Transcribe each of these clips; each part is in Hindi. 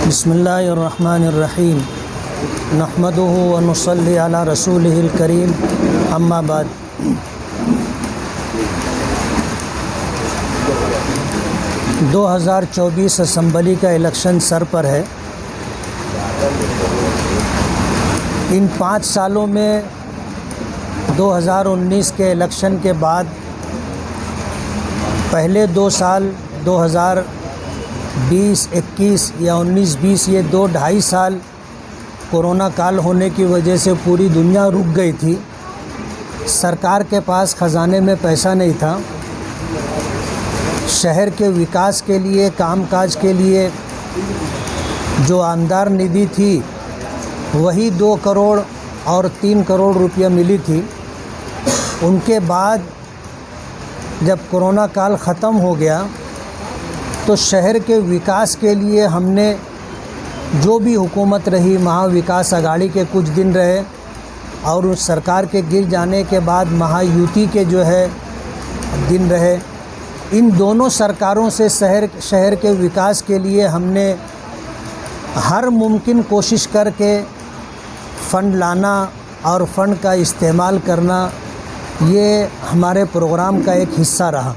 बिस्मिल्लाहिर्रहमानिर्रहीम नहमदुहु व नुसल्ली अला रसूलिहिल करीम अम्मा बाद। – 2024 असम्बली का इलेक्शन सर पर है। इन 5 सालों में 2019 के इलेक्शन के बाद पहले 2 साल 2020, 21 या 19-20 ये 2-2.5 साल कोरोना काल होने की वजह से पूरी दुनिया रुक गई थी। सरकार के पास ख़जाने में पैसा नहीं था। शहर के विकास के लिए, कामकाज के लिए जो आमदार निधि थी वही 2 करोड़ और 3 करोड़ रुपया मिली थी। उनके बाद जब कोरोना काल ख़त्म हो गया तो शहर के विकास के लिए हमने जो भी हुकूमत रही, महाविकास आघाड़ी के कुछ दिन रहे और उस सरकार के गिर जाने के बाद महायुति के जो है दिन रहे। इन दोनों सरकारों से शहर के विकास के लिए हमने हर मुमकिन कोशिश करके फ़ंड लाना और फ़ंड का इस्तेमाल करना, ये हमारे प्रोग्राम का एक हिस्सा रहा।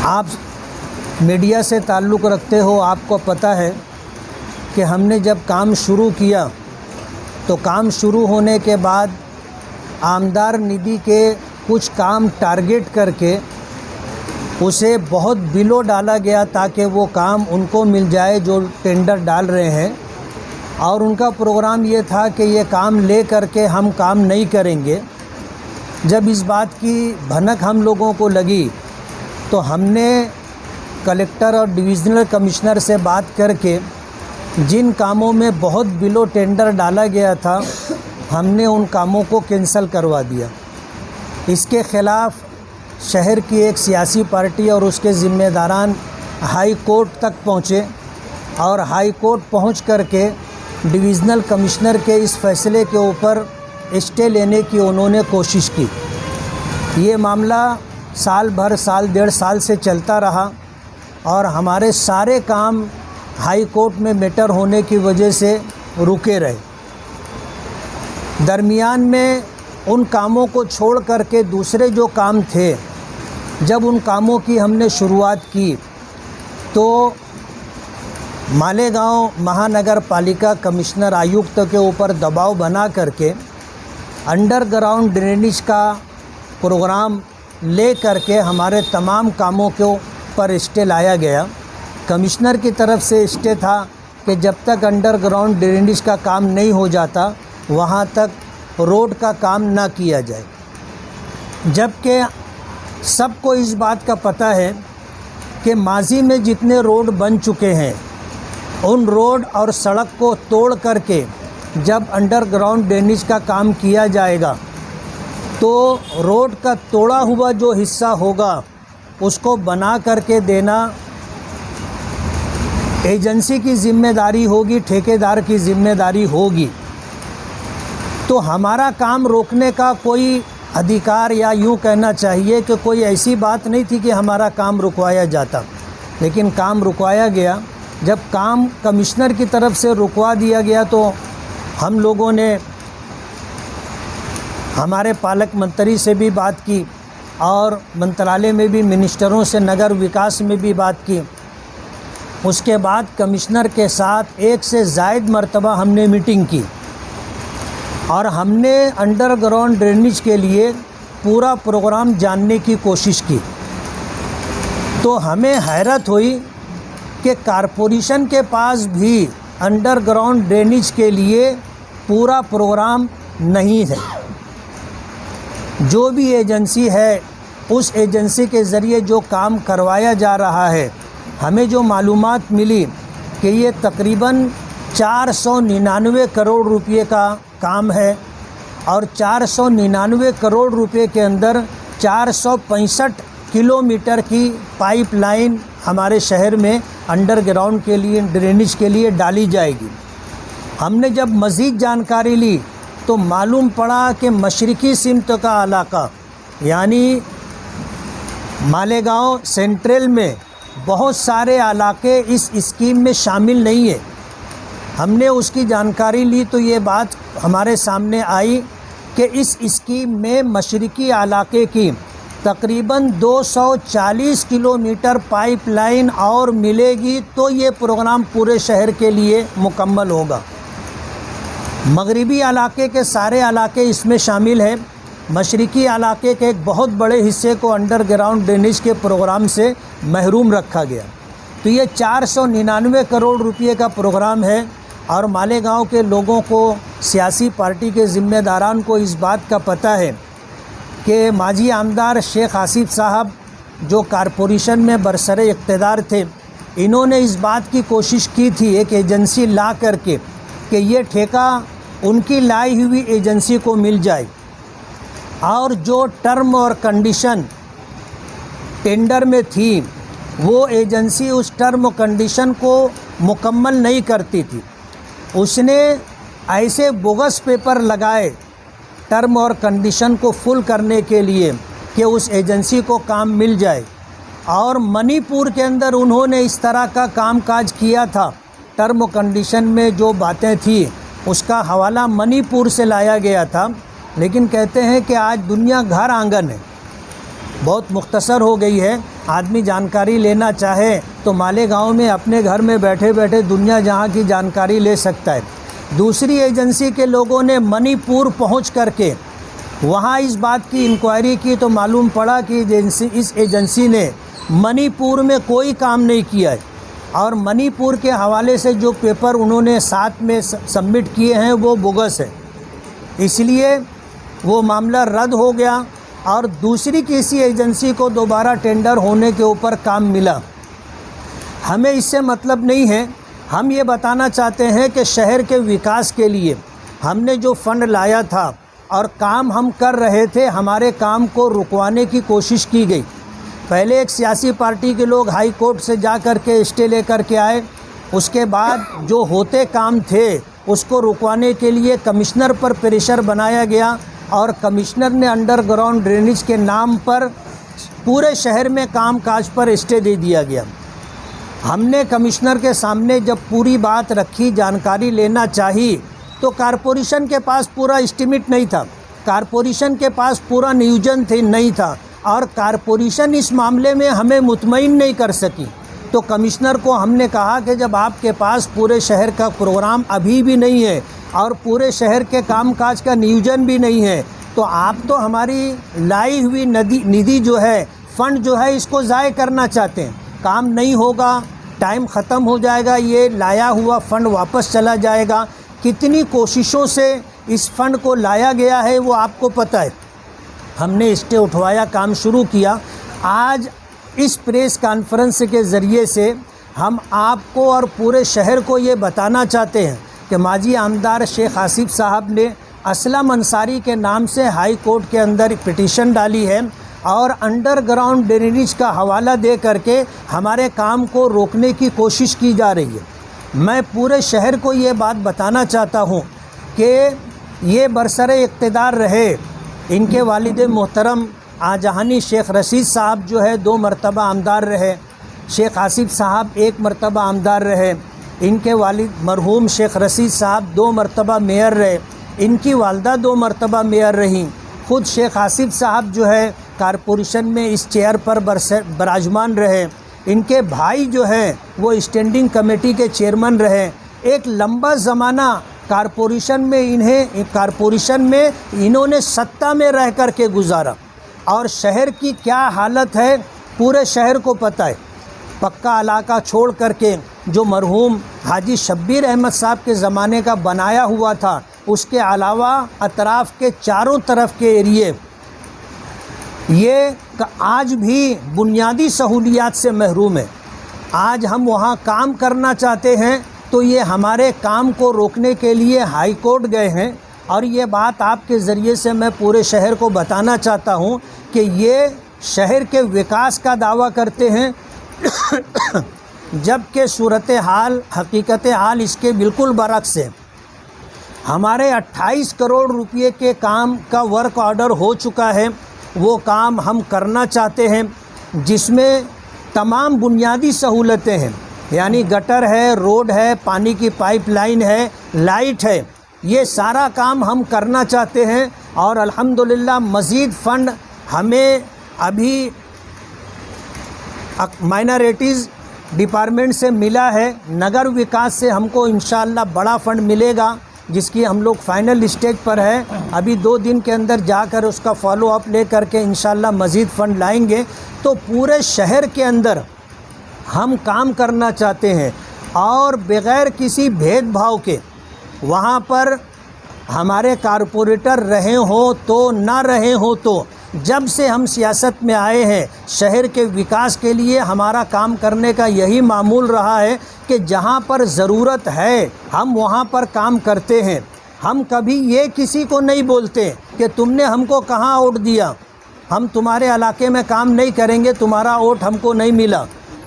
आप मीडिया से ताल्लुक़ रखते हो, आपको पता है कि हमने जब काम शुरू किया तो काम शुरू होने के बाद आमदार निधि के कुछ काम टारगेट करके उसे बहुत बिलो डाला गया ताकि वो काम उनको मिल जाए जो टेंडर डाल रहे हैं। और उनका प्रोग्राम ये था कि ये काम ले करके हम काम नहीं करेंगे। जब इस बात की भनक हम लोगों को लगी तो हमने कलेक्टर और डिविज़नल कमिश्नर से बात करके जिन कामों में बहुत बिलो टेंडर डाला गया था हमने उन कामों को कैंसिल करवा दिया। इसके ख़िलाफ़ शहर की एक सियासी पार्टी और उसके ज़िम्मेदारान हाई कोर्ट तक पहुँचे और हाई कोर्ट पहुँच करके डिविज़नल कमिश्नर के इस फैसले के ऊपर स्टे लेने की उन्होंने कोशिश की। ये मामला साल भर, साल 1.5 साल से चलता रहा और हमारे सारे काम हाई कोर्ट में मैटर होने की वजह से रुके रहे। दरमियान में उन कामों को छोड़ करके दूसरे जो काम थे, जब उन कामों की हमने शुरुआत की तो मालेगांव महानगर पालिका कमिश्नर आयुक्त के ऊपर दबाव बना करके अंडरग्राउंड ड्रेनेज का प्रोग्राम ले करके हमारे तमाम कामों को पर स्टे लाया गया। कमिश्नर की तरफ से स्टे था कि जब तक अंडरग्राउंड ड्रेनेज का काम नहीं हो जाता वहाँ तक रोड का काम ना किया जाए। जबकि सबको इस बात का पता है कि माजी में जितने रोड बन चुके हैं उन रोड और सड़क को तोड़ करके जब अंडरग्राउंड ड्रेनेज का काम किया जाएगा तो रोड का तोड़ा हुआ जो हिस्सा होगा उसको बना करके देना एजेंसी की ज़िम्मेदारी होगी, ठेकेदार की ज़िम्मेदारी होगी। तो हमारा काम रोकने का कोई अधिकार या यूँ कहना चाहिए कि कोई ऐसी बात नहीं थी कि हमारा काम रुकवाया जाता, लेकिन काम रुकवाया गया। जब काम कमिश्नर की तरफ से रुकवा दिया गया तो हम लोगों ने हमारे पालक मंत्री से भी बात की और मंत्रालय में भी मिनिस्टरों से, नगर विकास में भी बात की। उसके बाद कमिश्नर के साथ 1 से ज़ायद मरतबा हमने मीटिंग की और हमने अंडरग्राउंड ड्रेनेज के लिए पूरा प्रोग्राम जानने की कोशिश की। तो हमें हैरत हुई कि कारपोरेशन के पास भी अंडरग्राउंड ड्रेनेज के लिए पूरा प्रोग्राम नहीं है। जो भी एजेंसी है उस एजेंसी के ज़रिए जो काम करवाया जा रहा है, हमें जो मालूमात मिली कि ये तकरीबन 499 करोड़ रुपए का काम है और 499 करोड़ रुपए के अंदर 465 किलोमीटर की पाइपलाइन हमारे शहर में अंडरग्राउंड के लिए, ड्रेनेज के लिए डाली जाएगी। हमने जब मज़ीद जानकारी ली तो मालूम पड़ा कि मशरिकी सिमत का इलाका यानी मालेगांव सेंट्रल में बहुत सारे इलाके इस स्कीम में शामिल नहीं है। हमने उसकी जानकारी ली तो ये बात हमारे सामने आई कि इस स्कीम में मशरिकी इलाके की तकरीबन 240 किलोमीटर पाइपलाइन और मिलेगी तो ये प्रोग्राम पूरे शहर के लिए मुकम्मल होगा। मगरिबी इलाके के सारे इलाके इसमें शामिल हैं। मशरिकी इलाके के एक बहुत बड़े हिस्से को अंडरग्राउंड ड्रेनेज के प्रोग्राम से महरूम रखा गया। तो ये 499 करोड़ रुपए का प्रोग्राम है और मालेगांव के लोगों को, सियासी पार्टी के ज़िम्मेदारान को इस बात का पता है कि माजी आमदार शेख आसिफ साहब जो कॉरपोरेशन में बरसरे इक़्तिदार थे, इन्होंने इस बात की कोशिश की थी एक एजेंसी ला करके कि ये ठेका उनकी लाई हुई एजेंसी को मिल जाए और जो टर्म और कंडीशन टेंडर में थी वो एजेंसी उस टर्म और कंडीशन को मुकम्मल नहीं करती थी। उसने ऐसे बोगस पेपर लगाए टर्म और कंडीशन को फुल करने के लिए कि उस एजेंसी को काम मिल जाए। और मणिपुर के अंदर उन्होंने इस तरह का कामकाज किया था। टर्म और कंडीशन में जो बातें थी उसका हवाला मणिपुर से लाया गया था। लेकिन कहते हैं कि आज दुनिया घर आंगन है, बहुत मुख्तसर हो गई है। आदमी जानकारी लेना चाहे तो मालेगांव में अपने घर में बैठे बैठे दुनिया जहां की जानकारी ले सकता है। दूसरी एजेंसी के लोगों ने मणिपुर पहुंच करके वहां इस बात की इंक्वायरी की तो मालूम पड़ा कि इस एजेंसी ने मणिपुर में कोई काम नहीं किया है और मणिपुर के हवाले से जो पेपर उन्होंने साथ में सबमिट किए हैं वो बोगस है। इसलिए वो मामला रद्द हो गया और दूसरी किसी एजेंसी को दोबारा टेंडर होने के ऊपर काम मिला। हमें इससे मतलब नहीं है। हम ये बताना चाहते हैं कि शहर के विकास के लिए हमने जो फ़ंड लाया था और काम हम कर रहे थे, हमारे काम को रुकवाने की कोशिश की गई। पहले एक सियासी पार्टी के लोग हाई कोर्ट से जा कर के स्टे लेकर के आए। उसके बाद जो होते काम थे उसको रुकवाने के लिए कमिश्नर पर प्रेशर बनाया गया और कमिश्नर ने अंडरग्राउंड ड्रेनेज के नाम पर पूरे शहर में कामकाज पर स्टे दे दिया गया। हमने कमिश्नर के सामने जब पूरी बात रखी, जानकारी लेना चाहिए, तो कॉरपोरेशन के पास पूरा एस्टीमेट नहीं था, कॉरपोरेशन के पास पूरा नियोजन नहीं था और कॉरपोरेशन इस मामले में हमें मुतमईन नहीं कर सकी। तो कमिश्नर को हमने कहा कि जब आपके पास पूरे शहर का प्रोग्राम अभी भी नहीं है और पूरे शहर के कामकाज का नियोजन भी नहीं है, तो आप तो हमारी लाई हुई निधि जो है, फ़ंड जो है, इसको ज़ाय करना चाहते हैं। काम नहीं होगा, टाइम ख़त्म हो जाएगा, ये लाया हुआ फ़ंड वापस चला जाएगा। कितनी कोशिशों से इस फ़ंड को लाया गया है वो आपको पता है। हमने स्टे उठवाया, काम शुरू किया। आज इस प्रेस कॉन्फ्रेंस के ज़रिए से हम आपको और पूरे शहर को ये बताना चाहते हैं कि माजी आमदार शेख आसिफ साहब ने असलम अंसारी के नाम से हाई कोर्ट के अंदर पिटीशन डाली है और अंडरग्राउंड ड्रेनेज का हवाला दे करके हमारे काम को रोकने की कोशिश की जा रही है। मैं पूरे शहर को ये बात बताना चाहता हूँ कि ये बरसरे इक़्तिदार रहे, इनके वालिद मोहतरम आजहानी शेख रशीद साहब जो है 2 मरतबा आमदार रहे, शेख आसिफ साहब 1 मरतबा आमदार रहे, इनके वालिद मरहूम शेख रशीद साहब 2 मरतबा मेयर रहे, इनकी वालदा 2 मरतबा मेयर रहीं। ख़ुद शेख आसिफ साहब जो है कॉरपोरेशन में इस चेयर पर बराजमान रहे, इनके भाई जो हैं वो स्टैंडिंग कमेटी के चेयरमैन रहे। एक लंबा ज़माना कॉरपोरेशन में इन्होंने सत्ता में रह कर के गुजारा और शहर की क्या हालत है पूरे शहर को पता है। पक्का इलाका छोड़ करके जो मरहूम हाजी शब्बीर अहमद साहब के ज़माने का बनाया हुआ था, उसके अलावा अतराफ़ के चारों तरफ के एरिए ये आज भी बुनियादी सहूलियात से महरूम है। आज हम वहाँ काम करना चाहते हैं तो ये हमारे काम को रोकने के लिए हाई कोर्ट गए हैं और ये बात आपके ज़रिए से मैं पूरे शहर को बताना चाहता हूँ कि ये शहर के विकास का दावा करते हैं जबकि सूरत हाल, हकीकत हाल इसके बिल्कुल बरक्स है। हमारे 28 करोड़ रुपए के काम का वर्क ऑर्डर हो चुका है, वो काम हम करना चाहते हैं, जिसमें तमाम बुनियादी सहूलतें हैं, यानी गटर है, रोड है, पानी की पाइपलाइन है, लाइट है, ये सारा काम हम करना चाहते हैं। और अल्हम्दुलिल्लाह मज़ीद फ़ंड हमें अभी माइनॉरिटीज़ डिपार्टमेंट से मिला है। नगर विकास से हमको इंशाअल्लाह बड़ा फ़ंड मिलेगा, जिसकी हम लोग फाइनल स्टेज पर है। अभी 2 दिन के अंदर जाकर उसका फॉलो अप ले करके इंशाअल्लाह मज़ीद फ़ंड लाएंगे। तो पूरे शहर के अंदर हम काम करना चाहते हैं और बग़ैर किसी भेदभाव के वहाँ पर हमारे कारपोरेटर रहे हों तो ना रहे हों, तो जब से हम सियासत में आए हैं शहर के विकास के लिए हमारा काम करने का यही मामूल रहा है कि जहाँ पर ज़रूरत है हम वहाँ पर काम करते हैं। हम कभी ये किसी को नहीं बोलते कि तुमने हमको कहाँ वोट दिया, हम तुम्हारे इलाके में काम नहीं करेंगे, तुम्हारा वोट हमको नहीं मिला।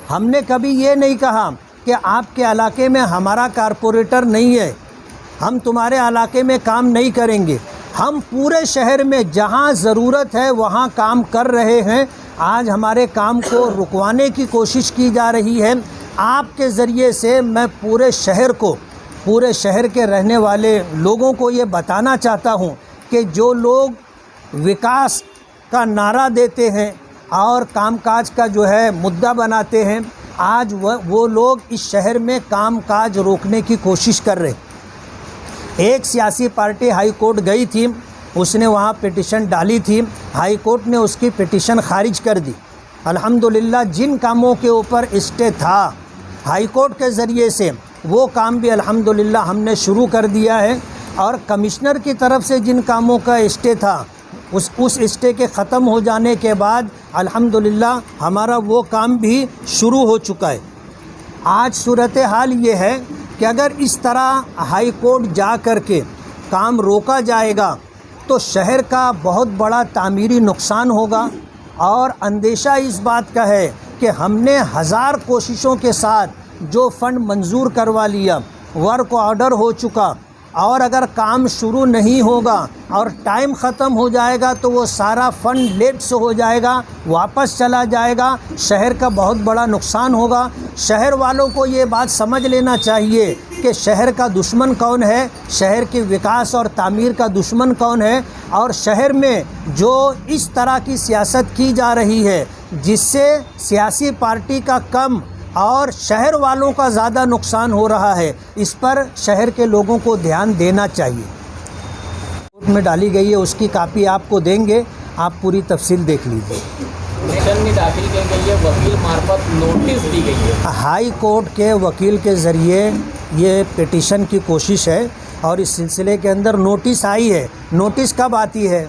हमने कभी ये नहीं कहा कि आपके इलाके में हमारा कारपोरेटर नहीं है, हम तुम्हारे इलाके में काम नहीं करेंगे। हम पूरे शहर में जहां ज़रूरत है वहां काम कर रहे हैं। आज हमारे काम को रुकवाने की कोशिश की जा रही है। आपके ज़रिए से मैं पूरे शहर को, पूरे शहर के रहने वाले लोगों को ये बताना चाहता हूं कि जो लोग विकास का नारा देते हैं और कामकाज का जो है मुद्दा बनाते हैं, आज वो लोग इस शहर में कामकाज रोकने की कोशिश कर रहे हैं। एक सियासी पार्टी हाई कोर्ट गई थी, उसने वहाँ पिटीशन डाली थी, हाई कोर्ट ने उसकी पिटीशन खारिज कर दी। अल्हम्दुलिल्लाह जिन कामों के ऊपर स्टे था हाई कोर्ट के ज़रिए से वो काम भी अल्हम्दुलिल्लाह हमने शुरू कर दिया है। और कमिश्नर की तरफ से जिन कामों का स्टे था उस स्टे के ख़त्म हो जाने के बाद अल्हम्दुलिल्लाह हमारा वो काम भी शुरू हो चुका है। आज सूरत हाल ये है कि अगर इस तरह हाई कोर्ट जा कर के काम रोका जाएगा तो शहर का बहुत बड़ा तामीरी नुकसान होगा। और अंदेशा इस बात का है कि हमने 1000 कोशिशों के साथ जो फ़ंड मंजूर करवा लिया, वर्क ऑर्डर हो चुका, और अगर काम शुरू नहीं होगा और टाइम ख़त्म हो जाएगा तो वो सारा फ़ंड लेट से हो जाएगा, वापस चला जाएगा, शहर का बहुत बड़ा नुकसान होगा। शहर वालों को ये बात समझ लेना चाहिए कि शहर का दुश्मन कौन है, शहर के विकास और तामीर का दुश्मन कौन है। और शहर में जो इस तरह की सियासत की जा रही है जिससे सियासी पार्टी का कम और शहर वालों का ज़्यादा नुकसान हो रहा है, इस पर शहर के लोगों को ध्यान देना चाहिए। कोर्ट में डाली गई है, उसकी कापी आपको देंगे, आप पूरी तफसील देख लीजिए। पिटीशन में दाखिल की गई है, वकील मार्फत नोटिस दी गई है। हाई कोर्ट के वकील के ज़रिए ये पिटीशन की कोशिश है और इस सिलसिले के अंदर नोटिस आई है। नोटिस कब आती है?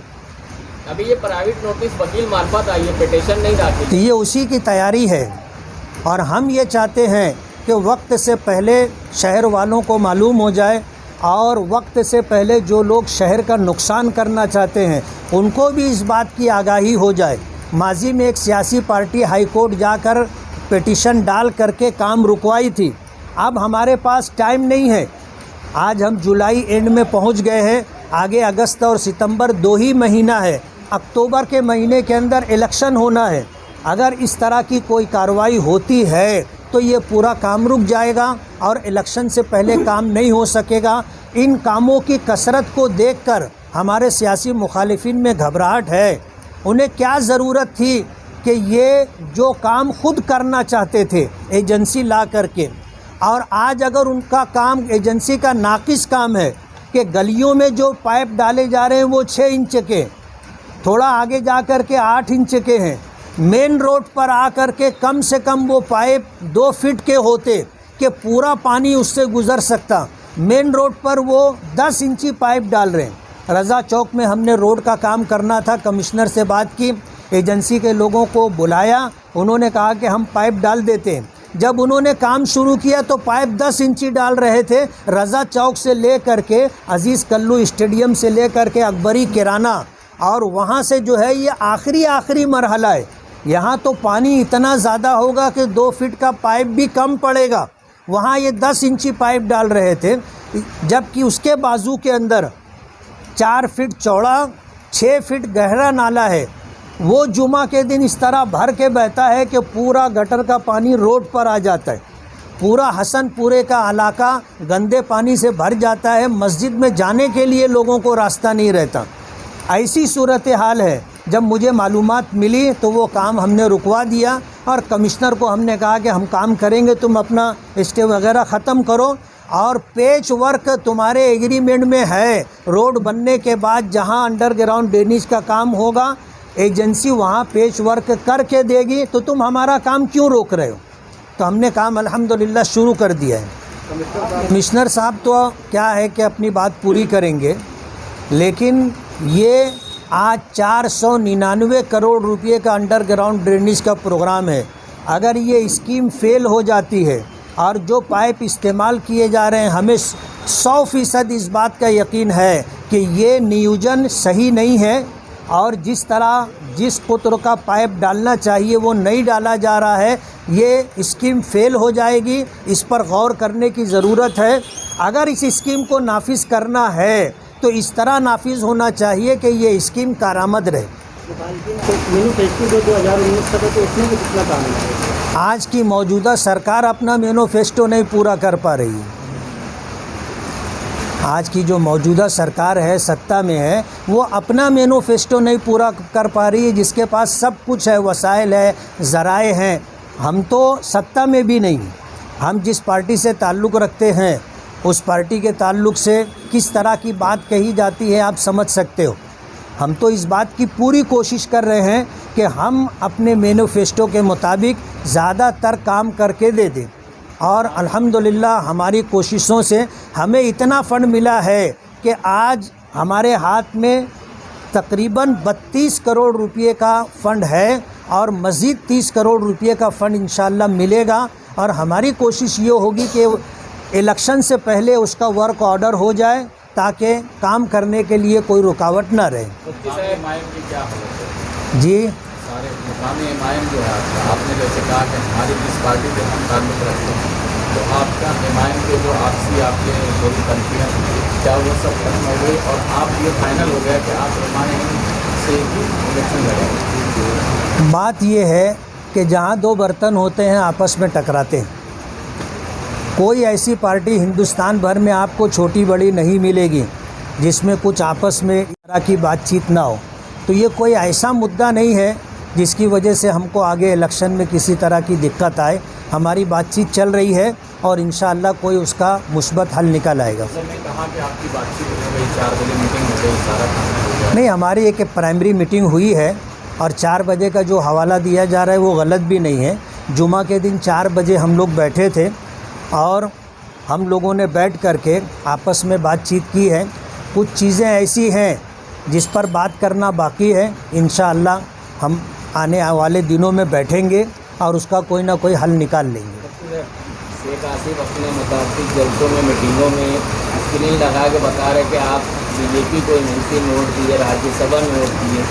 अभी ये प्राइवेट नोटिस वकील मार्फत आई है, पिटीशन नहीं दाखिल। तो ये उसी की तैयारी है और हम ये चाहते हैं कि वक्त से पहले शहर वालों को मालूम हो जाए और वक्त से पहले जो लोग शहर का नुकसान करना चाहते हैं उनको भी इस बात की आगाही हो जाए। माजी में एक सियासी पार्टी हाई कोर्ट जाकर पिटीशन डाल करके काम रुकवाई थी। अब हमारे पास टाइम नहीं है, आज हम जुलाई एंड में पहुंच गए हैं, आगे अगस्त और सितंबर 2 ही महीना है, अक्टूबर के महीने के अंदर इलेक्शन होना है। अगर इस तरह की कोई कार्रवाई होती है तो ये पूरा काम रुक जाएगा और इलेक्शन से पहले काम नहीं हो सकेगा। इन कामों की कसरत को देखकर हमारे सियासी मुखालिफिन में घबराहट है। उन्हें क्या ज़रूरत थी कि ये जो काम खुद करना चाहते थे एजेंसी ला करके, और आज अगर उनका काम एजेंसी का नाकिस काम है कि गलियों में जो पाइप डाले जा रहे हैं वो 6 इंच के, थोड़ा आगे जा कर के 8 इंच के हैं, मेन रोड पर आकर के कम से कम वो पाइप 2 फीट के होते कि पूरा पानी उससे गुज़र सकता, मेन रोड पर वो 10 इंची पाइप डाल रहे हैं। रज़ा चौक में हमने रोड का काम करना था, कमिश्नर से बात की, एजेंसी के लोगों को बुलाया, उन्होंने कहा कि हम पाइप डाल देते हैं। जब उन्होंने काम शुरू किया तो पाइप 10 इंची डाल रहे थे। रज़ा चौक से ले करके अजीज़ कल्लू स्टेडियम से ले करके अकबरी किराना, और वहाँ से जो है ये आखिरी मरहला है। यहाँ तो पानी इतना ज़्यादा होगा कि 2 फीट का पाइप भी कम पड़ेगा, वहाँ ये 10 इंची पाइप डाल रहे थे। जबकि उसके बाजू के अंदर 4 फीट चौड़ा 6 फीट गहरा नाला है। वो जुमा के दिन इस तरह भर के बहता है कि पूरा गटर का पानी रोड पर आ जाता है, पूरा हसनपुरे का इलाका गंदे पानी से भर जाता है, मस्जिद में जाने के लिए लोगों को रास्ता नहीं रहता। ऐसी सूरत हाल है। जब मुझे मालूमात मिली तो वो काम हमने रुकवा दिया और कमिश्नर को हमने कहा कि हम काम करेंगे, तुम अपना स्टे वगैरह ख़त्म करो और पेच वर्क तुम्हारे एग्रीमेंट में है। रोड बनने के बाद जहां अंडरग्राउंड ड्रेनेज का काम होगा, एजेंसी वहां पेच वर्क करके देगी, तो तुम हमारा काम क्यों रोक रहे हो? तो हमने काम अल्हम्दुलिल्लाह शुरू कर दिया है। कमिश्नर साहब तो क्या है कि अपनी बात पूरी करेंगे, लेकिन ये आज 499 करोड़ रुपए का अंडरग्राउंड ड्रेनेज का प्रोग्राम है। अगर ये स्कीम फेल हो जाती है और जो पाइप इस्तेमाल किए जा रहे हैं, हमें 100% इस बात का यकीन है कि ये नियोजन सही नहीं है और जिस तरह जिस कुत्र का पाइप डालना चाहिए वो नहीं डाला जा रहा है, ये स्कीम फेल हो जाएगी। इस पर गौर करने की ज़रूरत है। अगर इस स्कीम को नाफिज करना है तो इस तरह नाफिज होना चाहिए कि ये स्कीम कारामद रहे। आज की मौजूदा सरकार अपना मैनिफेस्टो नहीं पूरा कर पा रही है। आज की जो मौजूदा सरकार है, सत्ता में है, वो अपना मैनिफेस्टो नहीं पूरा कर पा रही है। जिसके पास सब कुछ है, वसाइल है, ज़राए हैं, हम तो सत्ता में भी नहीं। हम जिस पार्टी से ताल्लुक़ रखते हैं उस पार्टी के ताल्लुक़ से किस तरह की बात कही जाती है आप समझ सकते हो। हम तो इस बात की पूरी कोशिश कर रहे हैं कि हम अपने मैनिफेस्टो के मुताबिक ज़्यादातर काम करके दे दें और अल्हम्दुलिल्लाह हमारी कोशिशों से हमें इतना फ़ंड मिला है कि आज हमारे हाथ में तकरीबन 32 करोड़ रुपए का फ़ंड है और मज़ीद 30 करोड़ रुपए का फ़ंड इंशाअल्लाह मिलेगा। और हमारी कोशिश ये होगी कि इलेक्शन से पहले उसका वर्क ऑर्डर हो जाए ताकि काम करने के लिए कोई रुकावट ना रहे। जी, सारे मुकामी हिमायम जो है आपने जैसे कहा कि हमारी जिस पार्टी से हम ताल्लुक़ रखते हैं, तो आपका हिमायम के जो आपसी आपके थोड़ी कंट्रियाँ क्या वो सब खत्म हो गई और आप ये फाइनल हो गया कि आप हिमायम से ही इलेक्शन लड़ेंगे? बात ये है कि जहाँ दो बर्तन होते हैं आपस में टकराते हैं। कोई ऐसी पार्टी हिंदुस्तान भर में आपको छोटी बड़ी नहीं मिलेगी जिसमें कुछ आपस में इस तरह की बातचीत ना हो। तो ये कोई ऐसा मुद्दा नहीं है जिसकी वजह से हमको आगे इलेक्शन में किसी तरह की दिक्कत आए। हमारी बातचीत चल रही है और इंशाअल्लाह कोई उसका मुस्बत हल निकल आएगा। सर ने कहा कि आपकी बातचीत हो गई, 4 बजे मीटिंग हो गई, सारा काम हो गया। नहीं, हमारी एक प्राइमरी मीटिंग हुई है और 4 बजे का जो हवाला दिया जा रहा है वो गलत भी नहीं है। जुमा के दिन 4 बजे हम लोग बैठे थे और हम लोगों ने बैठ करके आपस में बातचीत की है। कुछ चीज़ें ऐसी हैं जिस पर बात करना बाकी है। इंशाअल्लाह हम आने वाले दिनों में बैठेंगे और उसका कोई ना कोई हल निकाल लेंगे। शेख आसिफ अपने मुताबिक जलसों में, मीटिंगों में स्क्रीन लगा के बता रहे कि आप बीजेपी को एमएलसी में वोट दिए, राज्यसभा में वोट दिए।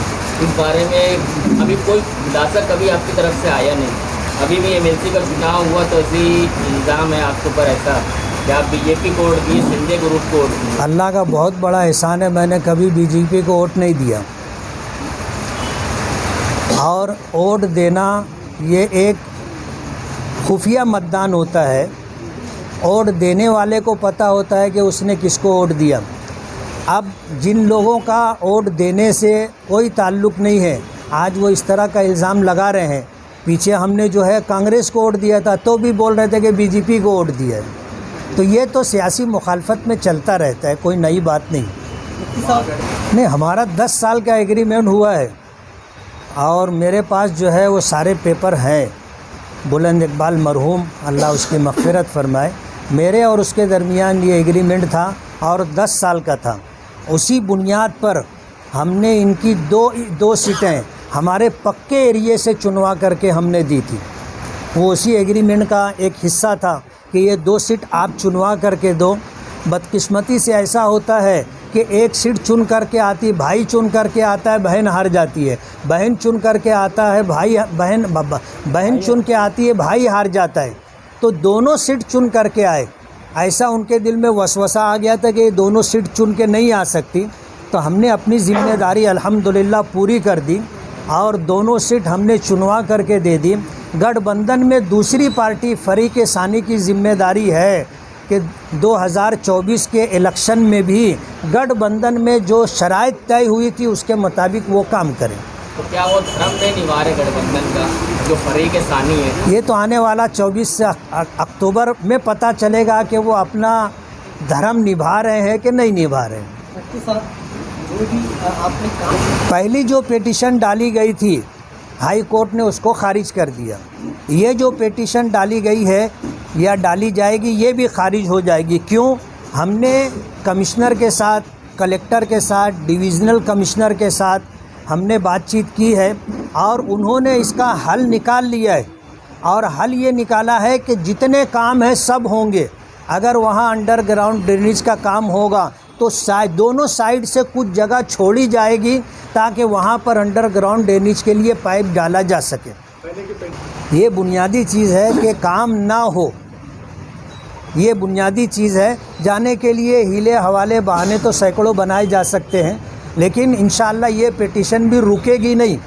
इस बारे में अभी कोई खुलासा कभी आपकी तरफ से आया नहीं। अभी भी एमएलसी का चुनाव हुआ तो ऐसी इल्ज़ाम है आपके ऊपर ऐसा कि आप बीजेपी को वोट दिए, शिंदे ग्रुप को वोट दिए। अल्लाह का बहुत बड़ा एहसान है, मैंने कभी बीजेपी को वोट नहीं दिया। और वोट देना ये एक खुफिया मतदान होता है। वोट देने वाले को पता होता है कि उसने किसको वोट दिया। अब जिन लोगों का वोट देने से कोई ताल्लुक़ नहीं है, आज वो इस तरह का इल्ज़ाम लगा रहे हैं। पीछे हमने जो है कांग्रेस को वोट दिया था तो भी बोल रहे थे कि बीजेपी को वोट दिया है। तो ये तो सियासी मुखालफत में चलता रहता है, कोई नई बात नहीं। हमारा 10 साल का एग्रीमेंट हुआ है और मेरे पास जो है वो सारे पेपर हैं। बुलंद इकबाल मरहूम, अल्लाह उसकी मग़फ़िरत फ़रमाए, मेरे और उसके दरमियान ये एग्रीमेंट था और 10 साल का था। उसी बुनियाद पर हमने इनकी दो सीटें हमारे पक्के एरिए से चुनवा करके हमने दी थी। वो उसी एग्रीमेंट का एक हिस्सा था कि ये 2 सीट आप चुनवा करके दो। बदकिस्मती से ऐसा होता है कि एक सीट चुन करके आती, भाई चुन करके आता है, बहन हार जाती है। बहन चुन करके आता है, बहन चुन के आती है, भाई हार जाता है। तो दोनों सीट चुन करके आए। ऐसा उनके दिल में वसवसा आ गया था कि ये दोनों सीट चुन के नहीं आ सकती। तो हमने अपनी ज़िम्मेदारी अल्हम्दुलिल्लाह पूरी कर दी और दोनों सीट हमने चुनवा करके दे दी। गठबंधन में दूसरी पार्टी फरीक सानी की जिम्मेदारी है कि 2024 के इलेक्शन में भी गठबंधन में जो शराइत तय हुई थी उसके मुताबिक वो काम करें। तो क्या वो धर्म नहीं निभा रहे गठबंधन का जो फरीक सानी है? ये तो आने वाला 24 अक्टूबर में पता चलेगा कि वो अपना धर्म निभा रहे हैं कि नहीं निभा रहे हैं। पहली जो पिटीशन डाली गई थी हाई कोर्ट ने उसको खारिज कर दिया। ये जो पिटीशन डाली गई है या डाली जाएगी ये भी खारिज हो जाएगी। क्यों? हमने कमिश्नर के साथ, कलेक्टर के साथ, डिविज़नल कमिश्नर के साथ हमने बातचीत की है और उन्होंने इसका हल निकाल लिया है। और हल ये निकाला है कि जितने काम हैं सब होंगे। अगर वहाँ अंडरग्राउंड ड्रेनेज का काम होगा तो दोनों साइड से कुछ जगह छोड़ी जाएगी ताकि वहाँ पर अंडरग्राउंड ड्रेनेज के लिए पाइप डाला जा सके। ये बुनियादी चीज़ है कि काम ना हो, ये बुनियादी चीज़ है। जाने के लिए हीले हवाले बहाने तो सैकड़ों बनाए जा सकते हैं, लेकिन इंशाअल्लाह ये पिटीशन भी रुकेगी नहीं,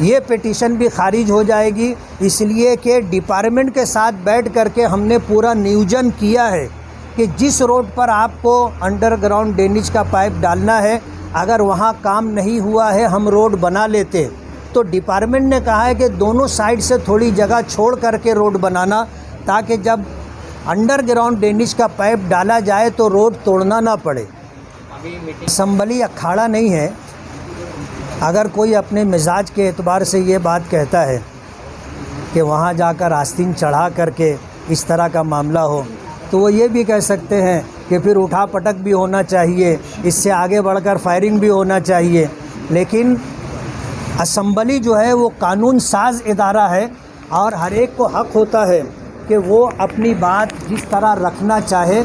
ये पिटीशन भी खारिज हो जाएगी। इसलिए कि डिपार्टमेंट के साथ बैठ करके हमने पूरा नियोजन किया है कि जिस रोड पर आपको अंडरग्राउंड ड्रेनेज का पाइप डालना है, अगर वहाँ काम नहीं हुआ है हम रोड बना लेते। तो डिपार्टमेंट ने कहा है कि दोनों साइड से थोड़ी जगह छोड़ करके रोड बनाना, ताकि जब अंडरग्राउंड ड्रेनेज का पाइप डाला जाए तो रोड तोड़ना ना पड़े। असम्बली अखाड़ा नहीं है। अगर कोई अपने मिजाज के एतबार से ये बात कहता है कि वहाँ जाकर आस्तीन चढ़ा करके इस तरह का मामला हो, तो वो ये भी कह सकते हैं कि फिर उठा पटक भी होना चाहिए, इससे आगे बढ़कर फायरिंग भी होना चाहिए। लेकिन असम्बली जो है वो कानून साज इदारा है और हर एक को हक़ होता है कि वो अपनी बात जिस तरह रखना चाहे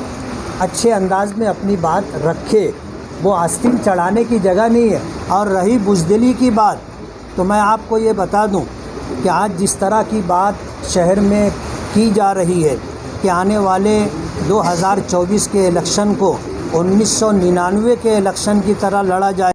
अच्छे अंदाज में अपनी बात रखे। वो आस्तीन चढ़ाने की जगह नहीं है। और रही बुज़दिली की बात, तो मैं आपको ये बता दूं कि आज जिस तरह की बात शहर में की जा रही है कि आने वाले 2024 के इलेक्शन को 1999 के इलेक्शन की तरह लड़ा जाए।